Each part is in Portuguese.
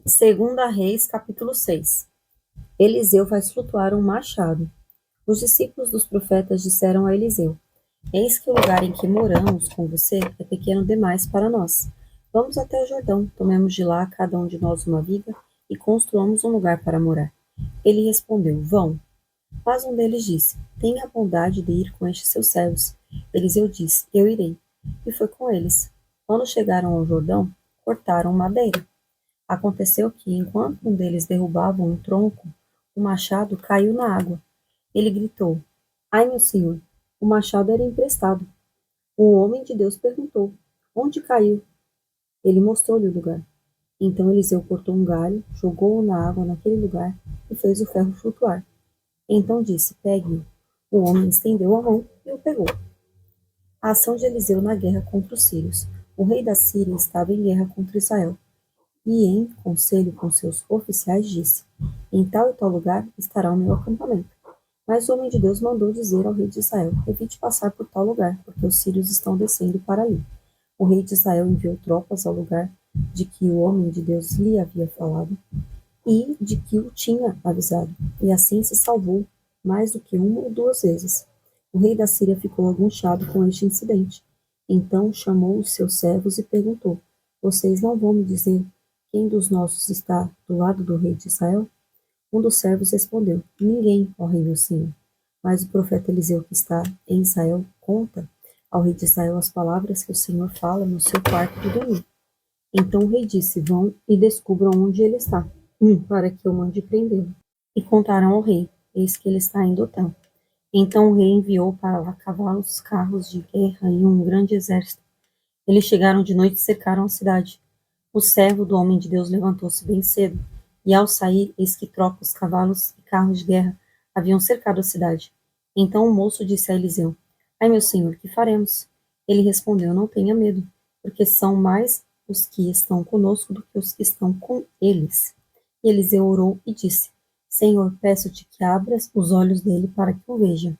Segunda Reis, capítulo 6. Eliseu faz flutuar um machado. Os discípulos dos profetas disseram a Eliseu: Eis que o lugar em que moramos com você é pequeno demais para nós. Vamos até o Jordão, tomemos de lá cada um de nós uma viga e construamos um lugar para morar. Ele respondeu: Vão. Mas um deles disse: Tenha a bondade de ir com estes seus servos. Eliseu disse: Eu irei. E foi com eles. Quando chegaram ao Jordão, cortaram madeira. Aconteceu que, enquanto um deles derrubava um tronco, o machado caiu na água. Ele gritou: Ai, meu senhor, o machado era emprestado. O homem de Deus perguntou: Onde caiu? Ele mostrou-lhe o lugar. Então Eliseu cortou um galho, jogou-o na água naquele lugar e fez o ferro flutuar. Então disse: Pegue-o. O homem estendeu a mão e o pegou. A ação de Eliseu na guerra contra os sírios. O rei da Síria estava em guerra contra Israel. E em conselho com seus oficiais disse: Em tal e tal lugar estará o meu acampamento. Mas o homem de Deus mandou dizer ao rei de Israel: Evite passar por tal lugar, porque os sírios estão descendo para ali. O rei de Israel enviou tropas ao lugar de que o homem de Deus lhe havia falado e de que o tinha avisado, e assim se salvou mais do que uma ou duas vezes. O rei da Síria ficou angustiado com este incidente. Então chamou os seus servos e perguntou: Vocês não vão me dizer quem dos nossos está do lado do rei de Israel? Um dos servos respondeu: Ninguém, ó rei meu senhor. Mas o profeta Eliseu, que está em Israel, conta ao rei de Israel as palavras que o Senhor fala no seu quarto de dormir. Então o rei disse: Vão e descubram onde ele está, para que eu mande prendê-lo. E contaram ao rei: Eis que ele está em Dotã. Então o rei enviou para lá cavalos, carros de guerra e um grande exército. Eles chegaram de noite e cercaram a cidade. O servo do homem de Deus levantou-se bem cedo, e ao sair, eis que tropas, cavalos e carros de guerra haviam cercado a cidade. Então o moço disse a Eliseu: Ai, meu senhor, que faremos? Ele respondeu: Não tenha medo, porque são mais os que estão conosco do que os que estão com eles. E Eliseu orou e disse: Senhor, peço-te que abras os olhos dele para que o veja.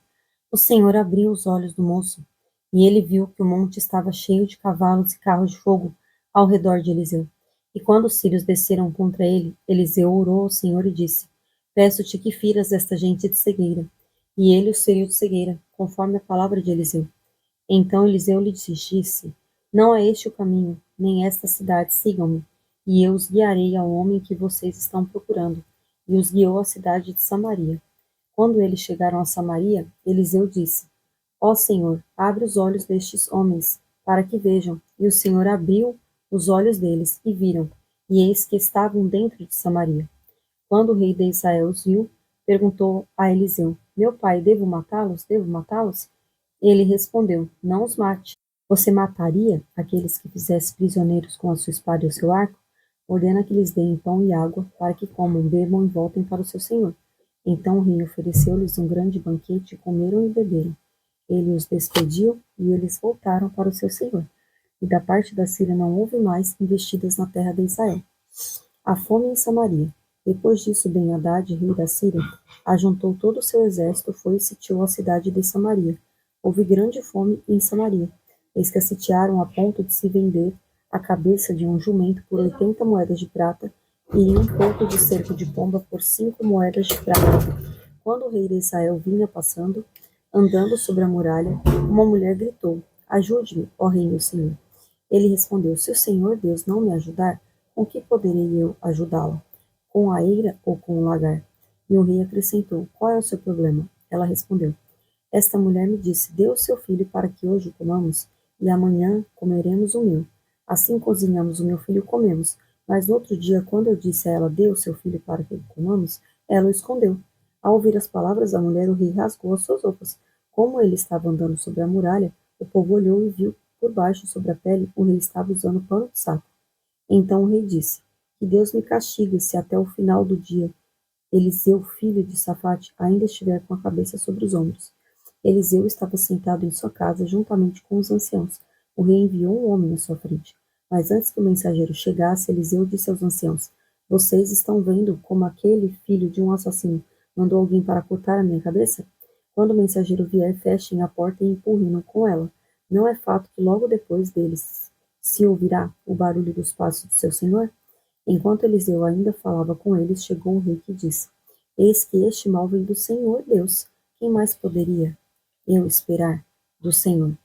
O Senhor abriu os olhos do moço, e ele viu que o monte estava cheio de cavalos e carros de fogo ao redor de Eliseu. E quando os sírios desceram contra ele, Eliseu orou ao Senhor e disse: Peço-te que firas esta gente de cegueira. E ele os feriu de cegueira, conforme a palavra de Eliseu. Então Eliseu lhe disse: Não é este o caminho, nem esta cidade, sigam-me, e eu os guiarei ao homem que vocês estão procurando. E os guiou à cidade de Samaria. Quando eles chegaram a Samaria, Eliseu disse: Ó Senhor, abre os olhos destes homens, para que vejam. E o Senhor abriu os olhos deles, e viram, e eis que estavam dentro de Samaria. Quando o rei de Israel os viu, perguntou a Eliseu: Meu pai, devo matá-los? Devo matá-los? Ele respondeu: Não os mate. Você mataria aqueles que fizesse prisioneiros com a sua espada e o seu arco? Ordena que lhes deem pão e água, para que comam, bebam e voltem para o seu senhor. Então o rei ofereceu-lhes um grande banquete, e comeram e beberam. Ele os despediu e eles voltaram para o seu senhor. E da parte da Síria não houve mais investidas na terra de Israel. A fome em Samaria. Depois disso, Ben-Hadad, rei da Síria, ajuntou todo o seu exército, foi e sitiou a cidade de Samaria. Houve grande fome em Samaria, eis que a sitiaram a ponto de se vender a cabeça de um jumento por 80 moedas de prata e um pouco de cerco de pomba por 5 moedas de prata. Quando o rei de Israel vinha passando, andando sobre a muralha, uma mulher gritou: Ajude-me, ó rei meu senhor. Ele respondeu: Se o Senhor Deus não me ajudar, com que poderei eu ajudá-la? Com a eira ou com o lagar? E o rei acrescentou: Qual é o seu problema? Ela respondeu: Esta mulher me disse: Dê o seu filho para que hoje o comamos, e amanhã comeremos o meu. Assim cozinhamos o meu filho e comemos. Mas no outro dia, quando eu disse a ela: Dê o seu filho para que o comamos, ela o escondeu. Ao ouvir as palavras da mulher, o rei rasgou as suas roupas. Como ele estava andando sobre a muralha, o povo olhou e viu por baixo, sobre a pele, o rei estava usando pano de saco. Então o rei disse: Que Deus me castigue se até o final do dia Eliseu, filho de Safate, ainda estiver com a cabeça sobre os ombros. Eliseu estava sentado em sua casa juntamente com os anciãos. O rei enviou um homem à sua frente. Mas antes que o mensageiro chegasse, Eliseu disse aos anciãos: Vocês estão vendo como aquele filho de um assassino mandou alguém para cortar a minha cabeça? Quando o mensageiro vier, fechem a porta e empurrem-no com ela. Não é fato que logo depois deles se ouvirá o barulho dos passos do seu senhor? Enquanto Eliseu ainda falava com eles, chegou um rei que disse: Eis que este mal vem do Senhor Deus. Quem mais poderia eu esperar do Senhor?